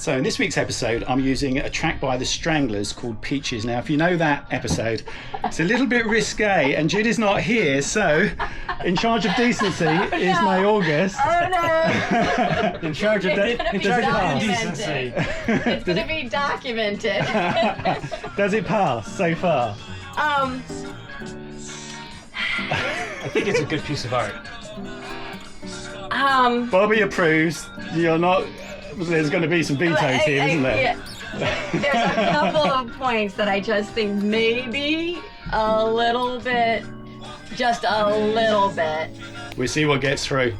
So in this week's episode, I'm using a track by the Stranglers called Peaches. Now, if you know that episode, it's a little bit risque, and Judy's not here, so in charge of decency is my August. Oh no! in charge of decency. It's going to be documented. Does it pass so far? I think it's a good piece of art. Bobby approves. You're not. There's going to be some vetoes here, isn't there? Yeah. There's a couple of points that I just think maybe a little bit, just a little bit. We'll see what gets through.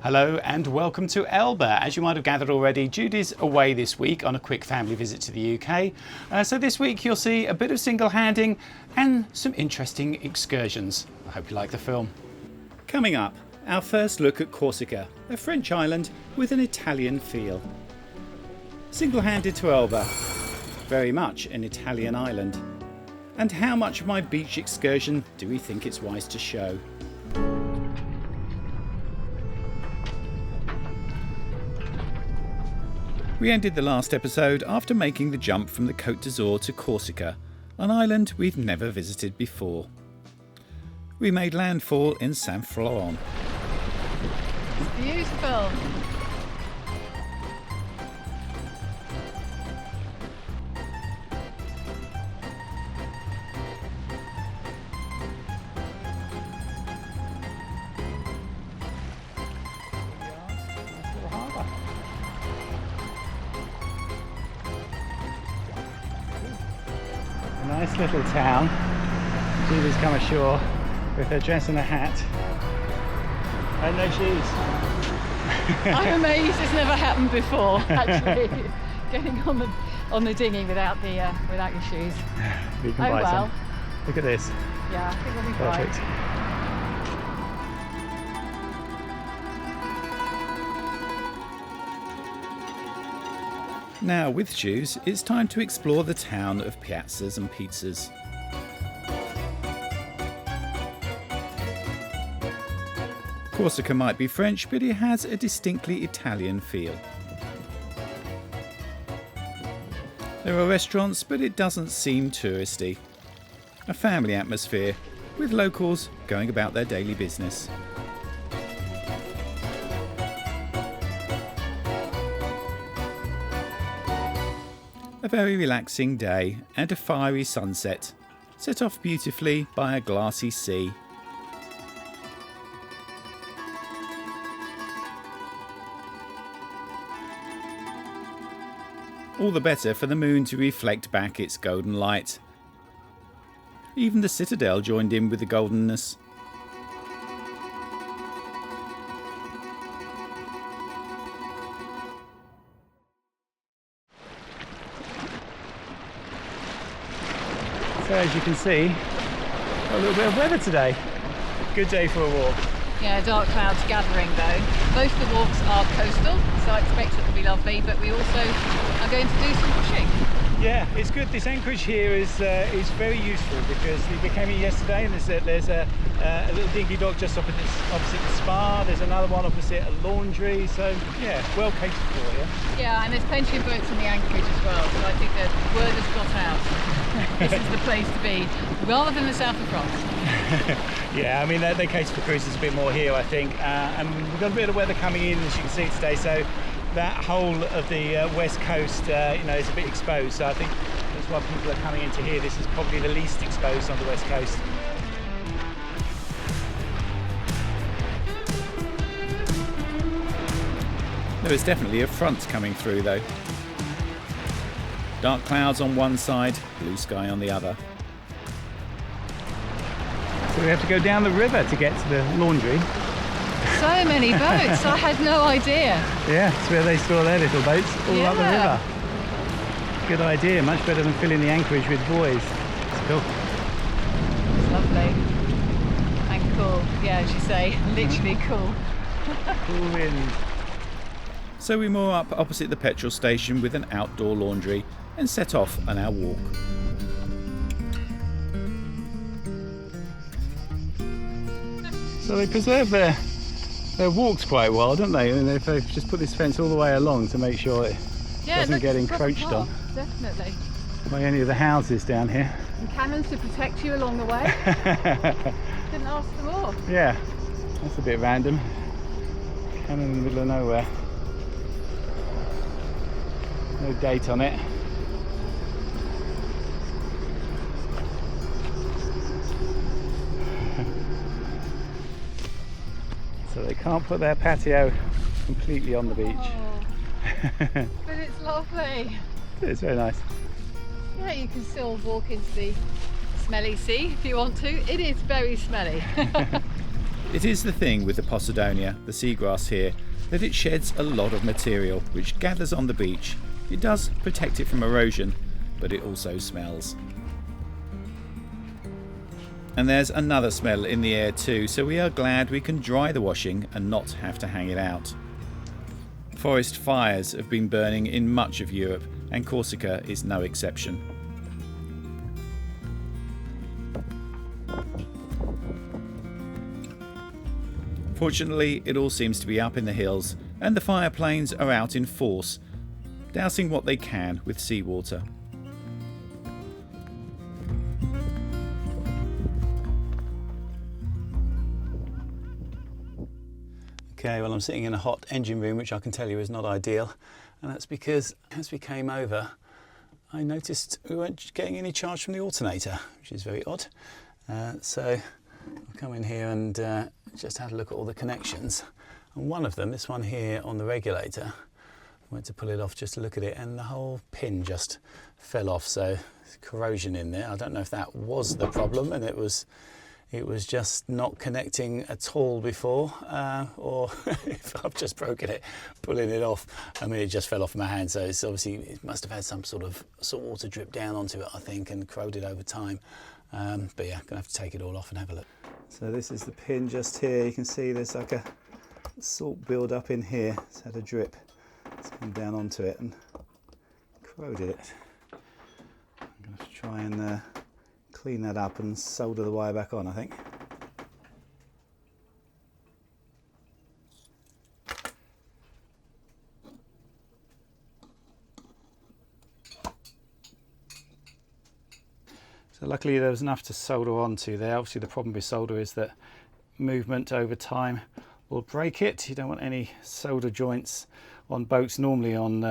Hello and welcome to Elba. As you might have gathered already, Judy's away this week on a quick family visit to the UK. So this week you'll see a bit of single-handing and some interesting excursions. I hope you like the film. Coming up, our first look at Corsica, a French island with an Italian feel. Single-handed to Elba, very much an Italian island. And how much of my beach excursion do we think it's wise to show? We ended the last episode after making the jump from the Côte d'Azur to Corsica, an island we've never visited before. We made landfall in Saint Florent. It's beautiful. Nice little town. Judy's come ashore with her dress and a hat and no shoes. I'm amazed it's never happened before. Actually, getting on the dinghy without your shoes. We can buy some. Look at this. Yeah, I think we'll be Perfect. fine. Now, with shoes, it's time to explore the town of piazzas and pizzas. Corsica might be French, but it has a distinctly Italian feel. There are restaurants, but it doesn't seem touristy. A family atmosphere, with locals going about their daily business. A very relaxing day and a fiery sunset, set off beautifully by a glassy sea. All the better for the moon to reflect back its golden light. Even the citadel joined in with the goldenness. So as you can see, got a little bit of weather today. Good day for a walk. Yeah, dark clouds gathering though. Both the walks are coastal, so I expect it to be lovely, but we also are going to do some fishing. Yeah, it's good. This anchorage here is very useful because we came here yesterday and there's a little dingy dock just opposite the spa. There's another one opposite a laundry. So yeah, well catered for here. Yeah, and there's plenty of boats in the anchorage as well, so I think the word has got out. This is the place to be, rather than the south of France. Yeah, I mean they cater for cruises a bit more here, I think, and we've got a bit of weather coming in, as you can see today. So that whole of the west coast, is a bit exposed. So I think that's why people are coming into here. This is probably the least exposed on the west coast. There is definitely a front coming through though. Dark clouds on one side, blue sky on the other. So we have to go down the river to get to the laundry. So many boats, I had no idea. Yeah, it's where they store their little boats, all up the river. good idea. Much better than filling the anchorage with buoys. It's cool. It's lovely. And cool. Yeah, as you say, literally cool. Cool wind. So we moor up opposite the petrol station with an outdoor laundry and set off on our walk. So they preserve their walks quite well, don't they? And they've just put this fence all the way along to make sure it doesn't get encroached on. Definitely. By any of the houses down here. And cannons to protect you along the way. Couldn't ask for more. Yeah, that's a bit random. Cannon in the middle of nowhere. No date on it. So they can't put their patio completely on the beach. Oh, but it's lovely. It's very nice. Yeah, you can still walk into the smelly sea if you want to. It is very smelly. It is the thing with the Posidonia, the seagrass here, that it sheds a lot of material which gathers on the beach. It does protect it from erosion, but it also smells. And there's another smell in the air too, so we are glad we can dry the washing and not have to hang it out. Forest fires have been burning in much of Europe, and Corsica is no exception. Fortunately, it all seems to be up in the hills, and the fire planes are out in force, dousing what they can with seawater. Okay, well, I'm sitting in a hot engine room, which I can tell you is not ideal, and that's because as we came over, I noticed we weren't getting any charge from the alternator, which is very odd. So I'll come in here and just had a look at all the connections. And one of them, this one here on the regulator, I went to pull it off just to look at it, and the whole pin just fell off. So there's corrosion in there. I don't know if that was the problem, and it was just not connecting at all before, or if I've just broken it pulling it off. I mean, it just fell off my hand, so it's obviously, it must have had some sort of salt water drip down onto it, I think, and corroded over time. But yeah, gonna have to take it all off and have a look. So this is the pin just here. You can see there's like a salt build up in here. It's had a drip. It's come down onto it and corroded it. I'm gonna try and clean that up and solder the wire back on, I think. So luckily there was enough to solder onto there. Obviously the problem with solder is that movement over time will break it. You don't want any solder joints on boats, normally on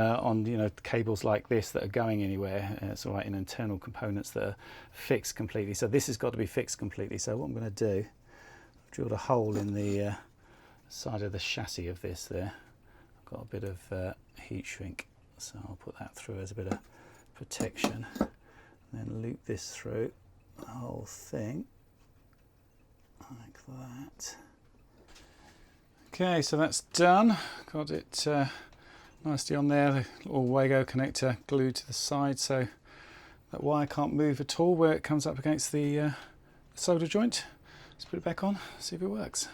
you know, cables like this that are going anywhere. It's all right in internal components that are fixed completely. So this has got to be fixed completely. So what I'm going to do, I've drilled a hole in the side of the chassis of this there. I've got a bit of heat shrink, so I'll put that through as a bit of protection. Then loop this through the whole thing like that. Okay, so that's done. Got it nicely on there, the little Wago connector glued to the side, so that wire can't move at all where it comes up against the solder joint. Let's put it back on, see if it works.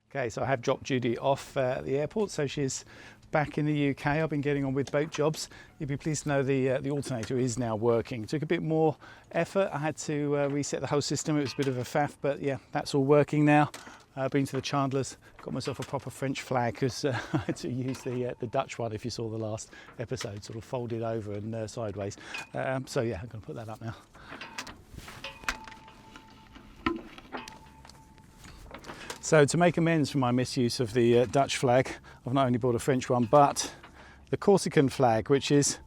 Okay, so I have dropped Judy off at the airport, so she's back in the UK. I've been getting on with boat jobs. You'd be pleased to know the alternator is now working. It took a bit more effort. I had to reset the whole system. It was a bit of a faff, but yeah, that's all working now. I've been to the Chandlers, got myself a proper French flag because I had to use the Dutch one, if you saw the last episode, sort of folded over and sideways. So yeah, I'm going to put that up now. So to make amends for my misuse of the Dutch flag, I've not only bought a French one, but the Corsican flag, which is,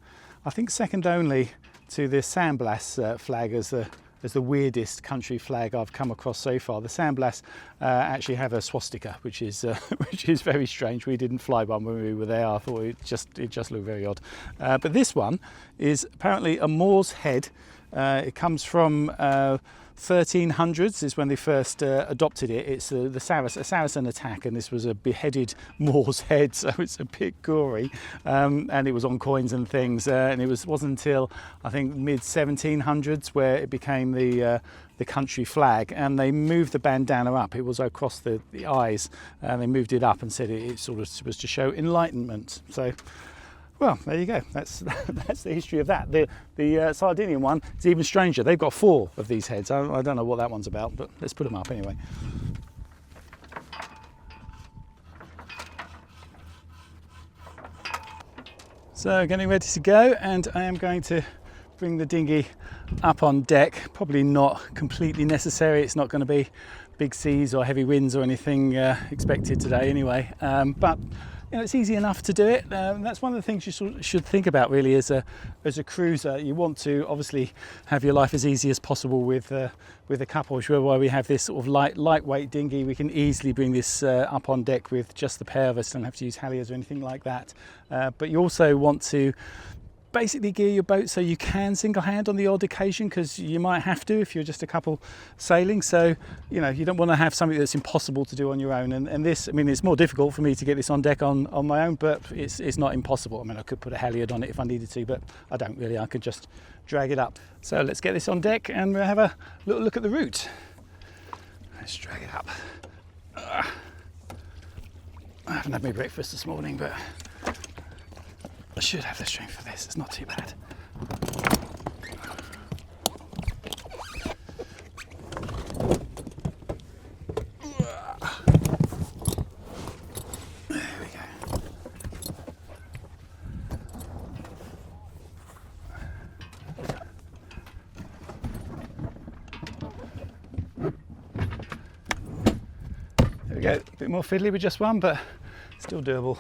I think, second only to the San Blas flag as the weirdest country flag I've come across so far. The San Blas actually have a swastika, which is very strange. We didn't fly one when we were there. I thought it just looked very odd. But this one is apparently a Moor's head It comes from 1300s is when they first adopted it. It's a Saracen attack, and this was a beheaded Moor's head, so it's a bit gory, and it was on coins and things, and it wasn't until I think mid 1700s where it became the country flag, and they moved the bandana up. It was across the eyes, and they moved it up and said it sort of was to show enlightenment. So, well, there you go. That's the history of that. The Sardinian one is even stranger. They've got 4 of these heads. I don't know what that one's about, but let's put them up anyway. So getting ready to go, and I am going to bring the dinghy up on deck. Probably not completely necessary. It's not going to be big seas or heavy winds or anything expected today anyway, but it's easy enough to do it. That's one of the things you should think about really as a cruiser. You want to obviously have your life as easy as possible with a couple, which is why we have this sort of lightweight dinghy. We can easily bring this up on deck with just the pair of us. Don't have to use halyards or anything like that. But you also want to basically gear your boat so you can single hand on the odd occasion, because you might have to if you're just a couple sailing. So you don't want to have something that's impossible to do on your own, and this, I mean, it's more difficult for me to get this on deck on my own, but it's not impossible. I mean, I could put a halyard on it if I needed to, but I don't really. I could just drag it up. So let's get this on deck and we'll have a little look at the route. Let's drag it up. I haven't had my breakfast this morning, but I should have the strength for this. It's not too bad. There we go. There we go. A bit more fiddly with just one, but still doable.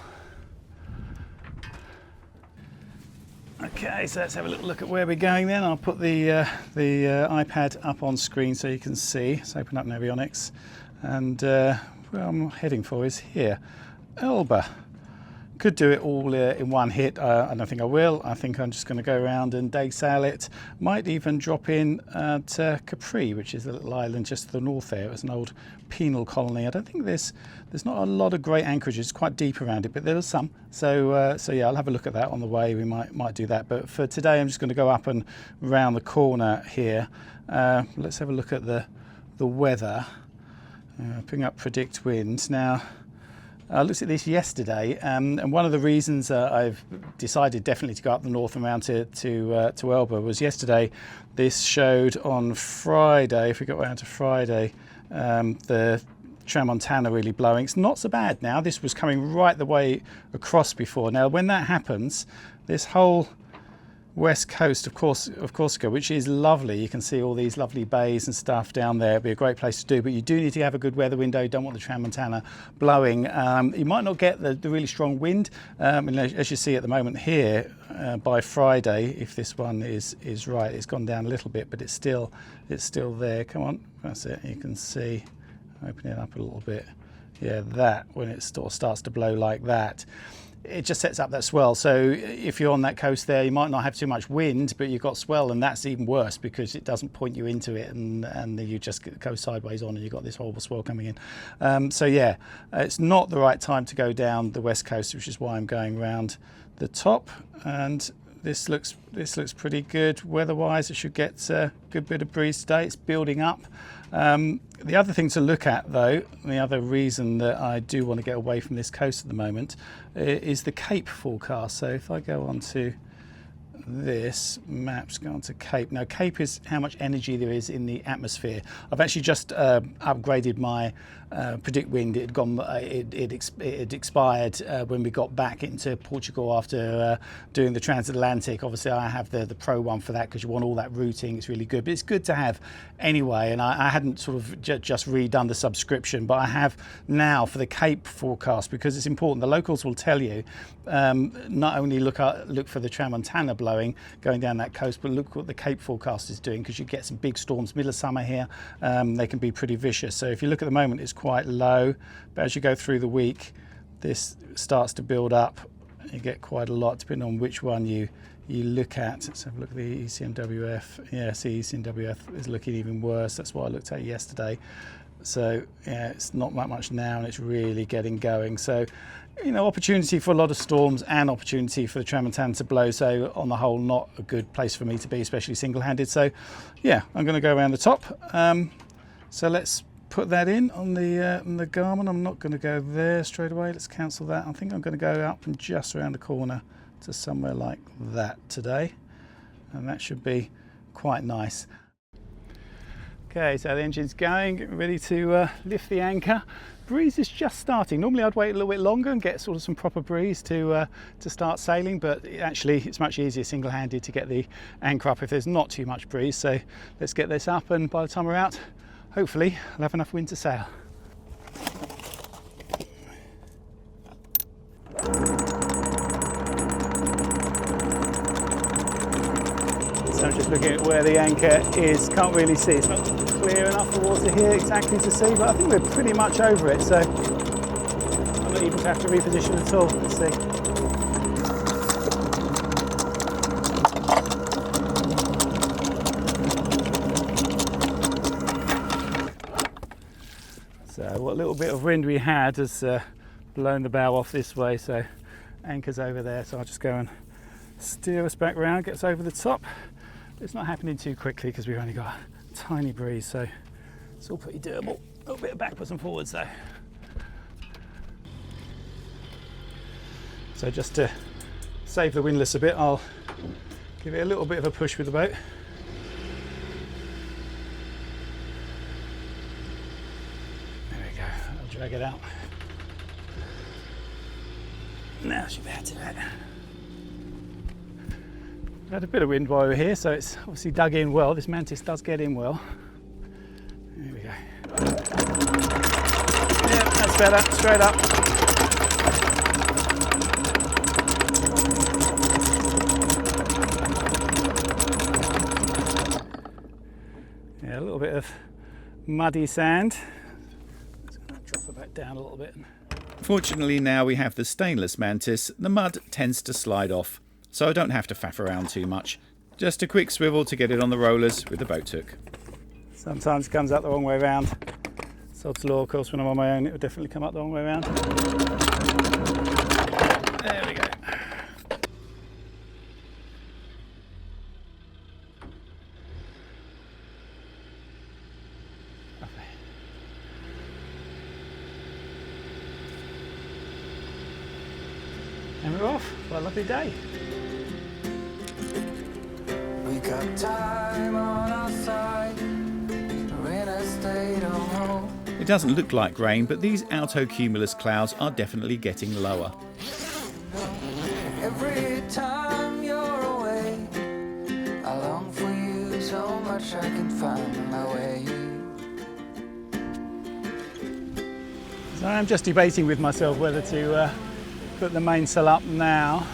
Okay, so let's have a little look at where we're going then. I'll put the iPad up on screen so you can see. Let's open up Navionics, and where I'm heading for is here, Elba. Could do it all in one hit. I don't think I will. I think I'm just going to go around and day sail it. Might even drop in to Capri, which is a little island just to the north there. It was an old penal colony. I don't think there's not a lot of great anchorages. It's quite deep around it, but there was some. So yeah, I'll have a look at that on the way. We might do that. But for today, I'm just going to go up and round the corner here. Let's have a look at the weather. Bring up predict wind now. I looked at this yesterday, and one of the reasons I've decided definitely to go up the north and round to Elba was yesterday. This showed on Friday, if we got round to Friday, the Tramontana really blowing. It's not so bad now. This was coming right the way across before. Now, when that happens, this whole west coast of Corsica, which is lovely. You can see all these lovely bays and stuff down there. It'd be a great place to do, but you do need to have a good weather window. You don't want the Tramontana blowing. You might not get the really strong wind. And as you see at the moment here, by Friday, if this one is right, it's gone down a little bit, but it's still there. Come on, that's it. You can see. Open it up a little bit. Yeah, that when it sort of starts to blow like that, it just sets up that swell. So if you're on that coast there, you might not have too much wind, but you've got swell, and that's even worse because it doesn't point you into it, and you just go sideways on, and you've got this horrible swell coming in. So yeah, it's not the right time to go down the west coast, which is why I'm going round the top. And this looks pretty good weather-wise. It should get a good bit of breeze today. It's building up. The other thing to look at, though, the other reason that I do want to get away from this coast at the moment is the Cape forecast. So if I go on to this maps, go on to Cape. Now, Cape is how much energy there is in the atmosphere. I've actually just upgraded my predict wind. It had gone. It expired when we got back into Portugal after doing the transatlantic. Obviously, I have the pro one for that because you want all that routing. It's really good, but it's good to have anyway. And I hadn't sort of just redone the subscription, but I have now for the Cape forecast because it's important. The locals will tell you not only look for the Tramontana blowing going down that coast, but look what the Cape forecast is doing, because you get some big storms middle of summer here. They can be pretty vicious. So if you look at the moment, it's quite low, but as you go through the week, this starts to build up. You get quite a lot depending on which one you you look at, let's have a look at the ECMWF. Yeah, see, ECMWF is looking even worse. That's what I looked at yesterday. So yeah, it's not that much now, and it's really getting going. So, you know, opportunity for a lot of storms and opportunity for the Tramontana to blow. So on the whole, not a good place for me to be, especially single-handed. So yeah, I'm going to go around the top. So let's put that in on the Garmin. I'm not going to go there straight away. Let's cancel that. I think I'm going to go up and just around the corner to somewhere like that today, and that should be quite nice. Okay, so the engine's going, getting ready to lift the anchor. Breeze is just starting. Normally I'd wait a little bit longer and get sort of some proper breeze to start sailing, but actually it's much easier single-handed to get the anchor up if there's not too much breeze. So let's get this up, and by the time we're out, hopefully I'll have enough wind to sail. So I'm just looking at where the anchor is. Can't really see. It's not clear enough for water here exactly to see, but I think we're pretty much over it. So I'm not even have to reposition at all. Let's see. So what little bit of wind we had has blown the bow off this way. So anchor's over there. So I'll just go and steer us back round, get us over the top. It's not happening too quickly because we've only got a tiny breeze, so it's all pretty doable. A little bit of backwards and forwards though. So just to save the windlass a bit, I'll give it a little bit of a push with the boat. There we go, I'll drag it out. Now I should be able to do it. We've had a bit of wind while we're here, so it's obviously dug in well. This mantis does get in well. There we go. Yeah, that's better. Straight up. Yeah, a little bit of muddy sand. Just going to drop it back down a little bit. Fortunately now we have the stainless mantis, the mud tends to slide off, so I don't have to faff around too much. Just a quick swivel to get it on the rollers with the boat hook. Sometimes it comes out the wrong way around. Sod's law, of course, when I'm on my own, it would definitely come out the wrong way around. There we go. Lovely. And we're off. What a lovely day. We got time on our side. We're in a state of hope. It doesn't look like rain, but these altocumulus clouds are definitely getting lower. Every time you're away, I long for you so much I can find my way. So I'm just debating with myself whether to put the mainsail up now.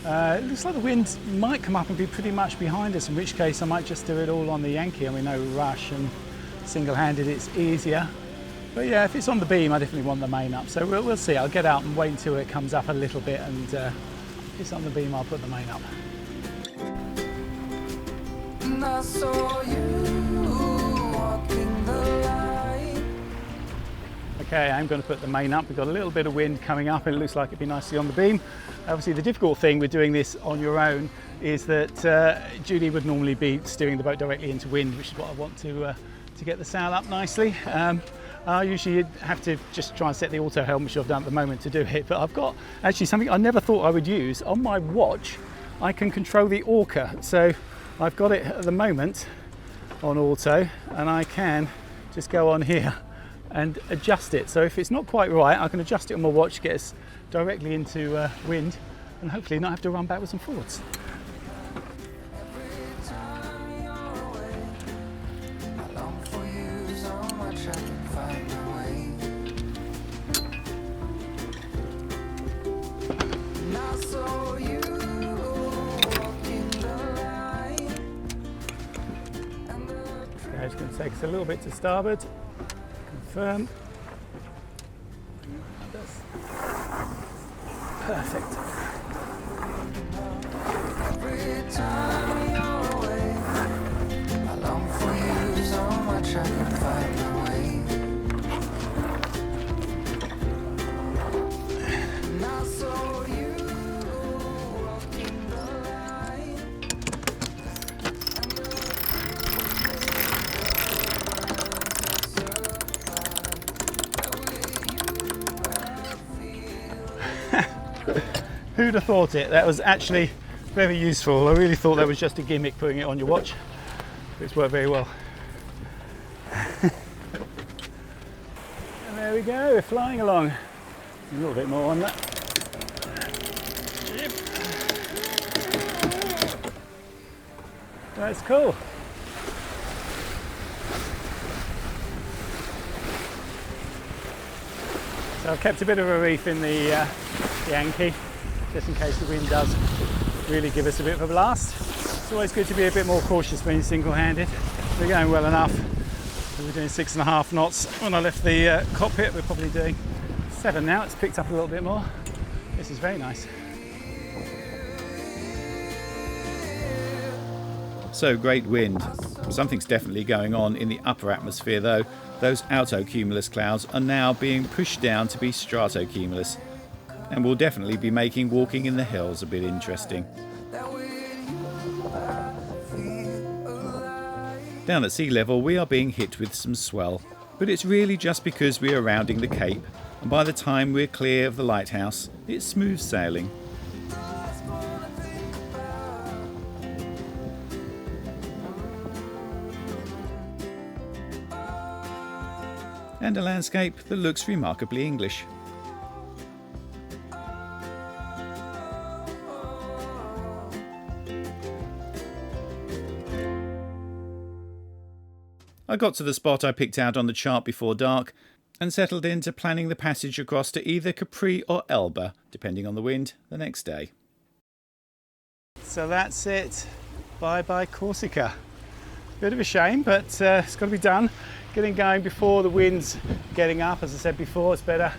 It looks like the wind might come up and be pretty much behind us, in which case I might just do it all on the Yankee. I mean, no rush, and single-handed it's easier. But yeah, if it's on the beam, I definitely want the main up. So we'll see. I'll get out and wait until it comes up a little bit, and if it's on the beam, I'll put the main up. And I saw you walking the line. Okay, I'm going to put the main up. We've got a little bit of wind coming up, and it looks like it'd be nicely on the beam. Obviously, the difficult thing with doing this on your own is that Judy would normally be steering the boat directly into wind, which is what I want to get the sail up nicely. I usually have to just try and set the auto helm, which I've done at the moment, to do it. But I've got actually something I never thought I would use. On my watch, I can control the orca. So I've got it at the moment on auto, and I can just go on here and adjust it. So if it's not quite right, I can adjust it on my watch, get us directly into wind, and hopefully not have to run backwards and forwards. Every time you're away, I long for you so much I can find my way. And I saw you walking the line. And the Okay, it's going to take us a little bit to starboard. Confirm. Perfect. every Every time you're away, I long for you so much I can find my way. And I saw you walking the line. Who'd have thought it? That was actually very useful. I really thought that was just a gimmick, putting it on your watch. It's worked very well. And there we go, we're flying along. A little bit more on that. That's cool. So I've kept a bit of a reef in the Yankee, just in case the wind does really give us a bit of a blast. It's always good to be a bit more cautious when you're single-handed. We're going well enough. We were doing 6.5 knots when I left the cockpit. We're probably doing 7 now. It's picked up a little bit more. This is very nice. So great wind. Something's definitely going on in the upper atmosphere though. Those altocumulus clouds are now being pushed down to be stratocumulus, and will definitely be making walking in the hills a bit interesting. Down at sea level we are being hit with some swell, but it's really just because we are rounding the cape, and by the time we're clear of the lighthouse it's smooth sailing. And a landscape that looks remarkably English. I got to the spot I picked out on the chart before dark and settled into planning the passage across to either Capri or Elba, depending on the wind, the next day. So that's it. Bye bye Corsica. Bit of a shame, but it's got to be done. Getting going before the wind's getting up. As I said before, it's better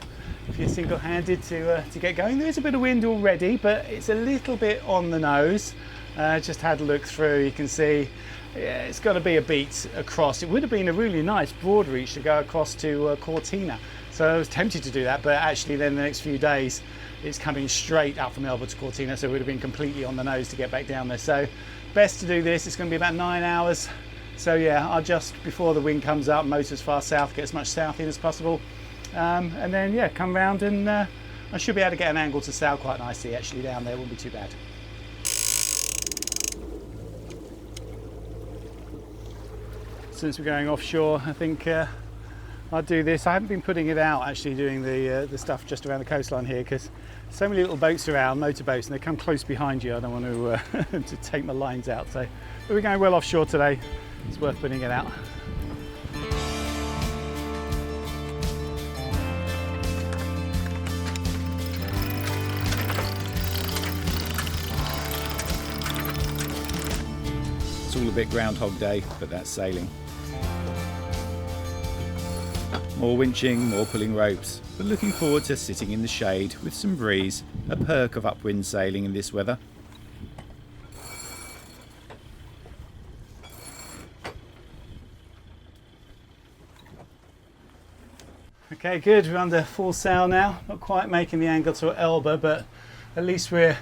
if you're single-handed to get going. There is a bit of wind already, but it's a little bit on the nose. Just had a look through, you can see it's got to be a beat across. It would have been a really nice broad reach to go across to Cortina. So I was tempted to do that, but actually then the next few days it's coming straight up from Elba to Cortina, so it would have been completely on the nose to get back down there. So best to do this. It's going to be about 9 hours. So yeah, I'll just, before the wind comes up, motor as far south, get as much south in as possible. And then yeah, come round and I should be able to get an angle to sail quite nicely actually down there. Won't be too bad. Since we're going offshore, I think I'll do this. I haven't been putting it out actually, doing the stuff just around the coastline here, because so many little boats around, motorboats, and they come close behind you. I don't want to to take my lines out. So, but we're going well offshore today. It's worth putting it out. It's all a bit Groundhog Day, but that's sailing. More winching, more pulling ropes, but looking forward to sitting in the shade with some breeze, a perk of upwind sailing in this weather. Okay, good. We're under full sail now. Not quite making the angle to Elba, but at least we're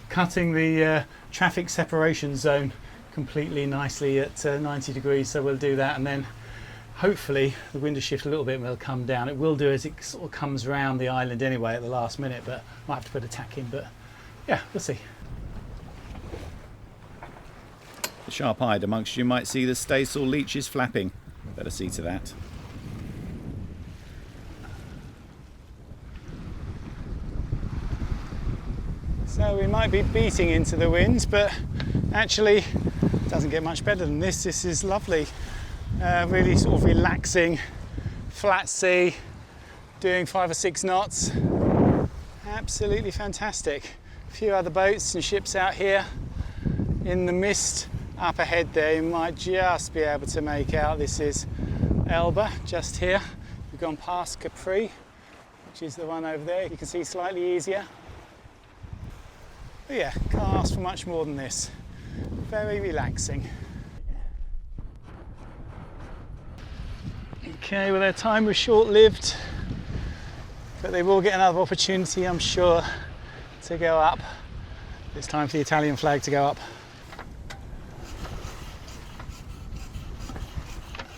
cutting the traffic separation zone completely nicely at 90 degrees. So we'll do that, and then hopefully the wind will shift a little bit and we'll come down. It will do as it sort of comes round the island anyway at the last minute, but might have to put a tack in. But yeah, we'll see. The sharp-eyed amongst you might see the staysail leeches flapping. Better see to that. So we might be beating into the wind, but actually it doesn't get much better than this. This is lovely, really sort of relaxing, flat sea, doing 5 or 6 knots. Absolutely fantastic. A few other boats and ships out here in the mist up ahead there. You might just be able to make out this is Elba just here. We've gone past Capri, which is the one over there. You can see slightly easier. But yeah, can't ask for much more than this. very relaxing. Okay, well their time was short-lived, but they will get another opportunity, I'm sure, to go up. It's time for the Italian flag to go up.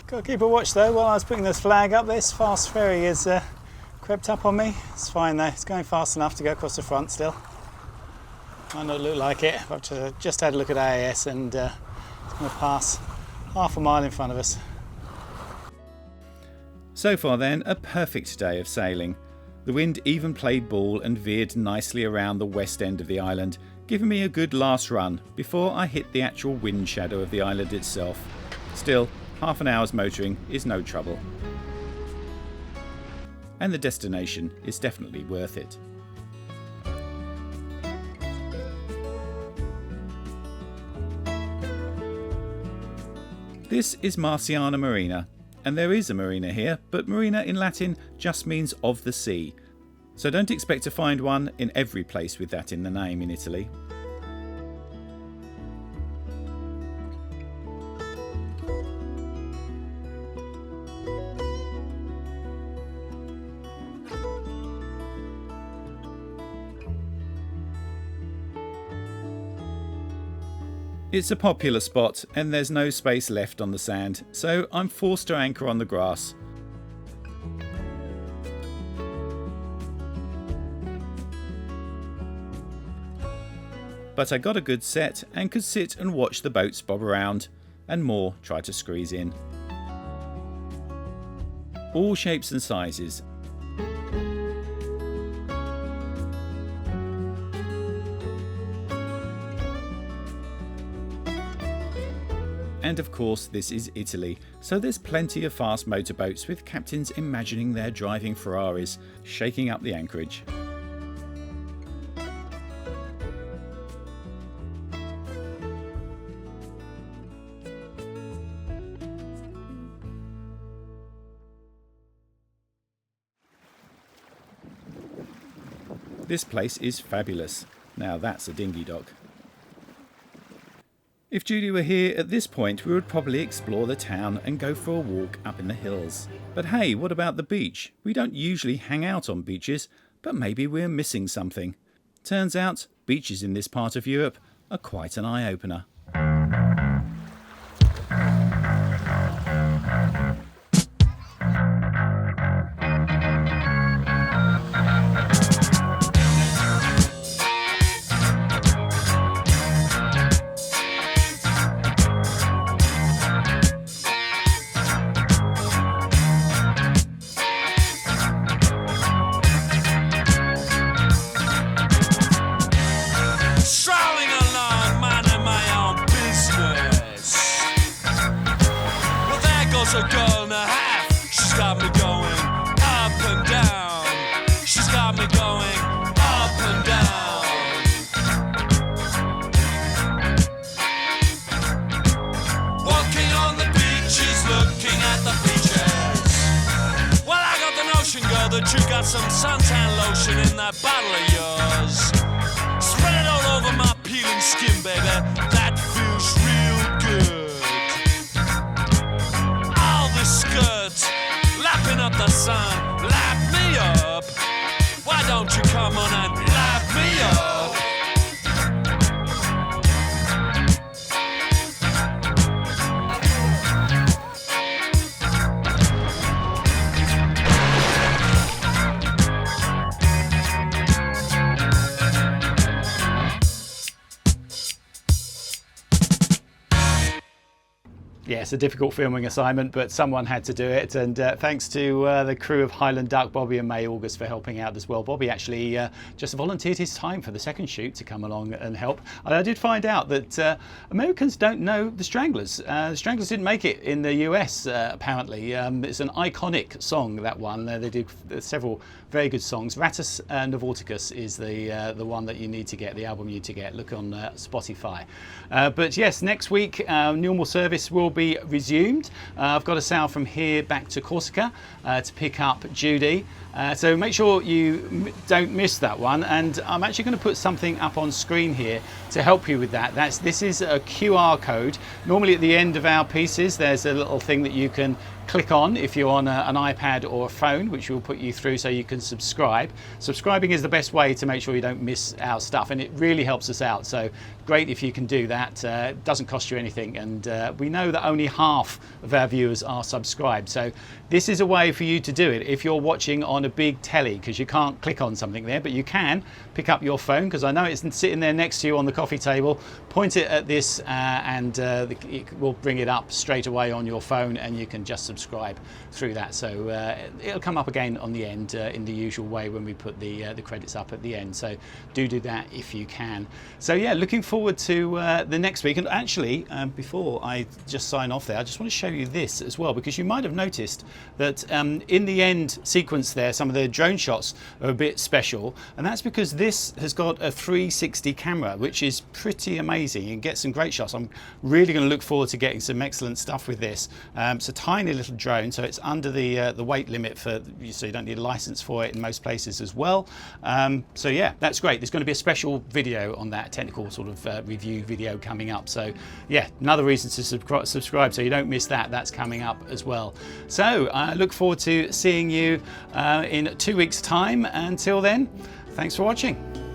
Got to keep a watch though. While I was putting this flag up, this fast ferry has crept up on me. It's fine though, it's going fast enough to go across the front still. Might not look like it, but I've just had a look at AIS and it's going to pass half a mile in front of us. So far then, a perfect day of sailing. The wind even played ball and veered nicely around the west end of the island, giving me a good last run before I hit the actual wind shadow of the island itself. Still, half an hour's motoring is no trouble. And the destination is definitely worth it. This is Marciana Marina, and there is a marina here, but marina in Latin just means of the sea, so don't expect to find one in every place with that in the name in Italy. It's a popular spot and there's no space left on the sand, so I'm forced to anchor on the grass. But I got a good set and could sit and watch the boats bob around, and more try to squeeze in. All shapes and sizes. And of course this is Italy, so there's plenty of fast motorboats with captains imagining they're driving Ferraris, shaking up the anchorage. This place is fabulous. Now that's a dinghy dock. If Judy were here at this point, we would probably explore the town and go for a walk up in the hills. But hey, what about the beach? We don't usually hang out on beaches, but maybe we're missing something. Turns out, beaches in this part of Europe are quite an eye-opener. A girl and a half, she's got me going up and down. She's got me going up and down. Walking on the beaches, looking at the beaches. Well, I got the notion, girl, that you got some suntan lotion in that bottle of yours. Spread it all over my peeling skin, baby. That feels real good. Skirt, lapping up the sun, lap me up. Why don't you come on and lap me up? Yes, a difficult filming assignment, but someone had to do it, and thanks to the crew of Highland Duck, Bobby and May August, for helping out as well. Bobby actually just volunteered his time for the second shoot to come along and help. And I did find out that Americans don't know the Stranglers. The Stranglers didn't make it in the US, apparently. It's an iconic song, that one. They did several very good songs. Rattus Novorticus is the one that you need to get, the album you need to get. Look on Spotify. But yes, next week, normal service will be be resumed. I've got to sail from here back to Corsica to pick up Judy. So make sure you don't miss that one, and I'm actually going to put something up on screen here to help you with that. This is a QR code. Normally at the end of our pieces there's a little thing that you can click on if you're on an iPad or a phone, which will put you through so you can subscribe. Subscribing is the best way to make sure you don't miss our stuff, and it really helps us out, so great if you can do that. It doesn't cost you anything, and we know that only half of our viewers are subscribed, so this is a way for you to do it if you're watching on a big telly, because you can't click on something there, but you can pick up your phone, because I know it's sitting there next to you on the coffee table. Point it at this and it will bring it up straight away on your phone, and you can just subscribe through that. So it'll come up again on the end in the usual way when we put the credits up at the end. So do that if you can. So yeah, looking forward to the next week. And actually, before I just sign off there, I just want to show you this as well, because you might have noticed that in the end sequence there, some of the drone shots are a bit special, and that's because this has got a 360 camera, which is pretty amazing. You can get some great shots. I'm really going to look forward to getting some excellent stuff with this. It's a tiny little drone, so it's under the weight limit so you don't need a license for it in most places as well. So yeah, that's great. There's going to be a special video on that, technical sort of review video coming up. So yeah, another reason to subscribe so you don't miss that. That's coming up as well. So I look forward to seeing you in 2 weeks' time. Until then, thanks for watching.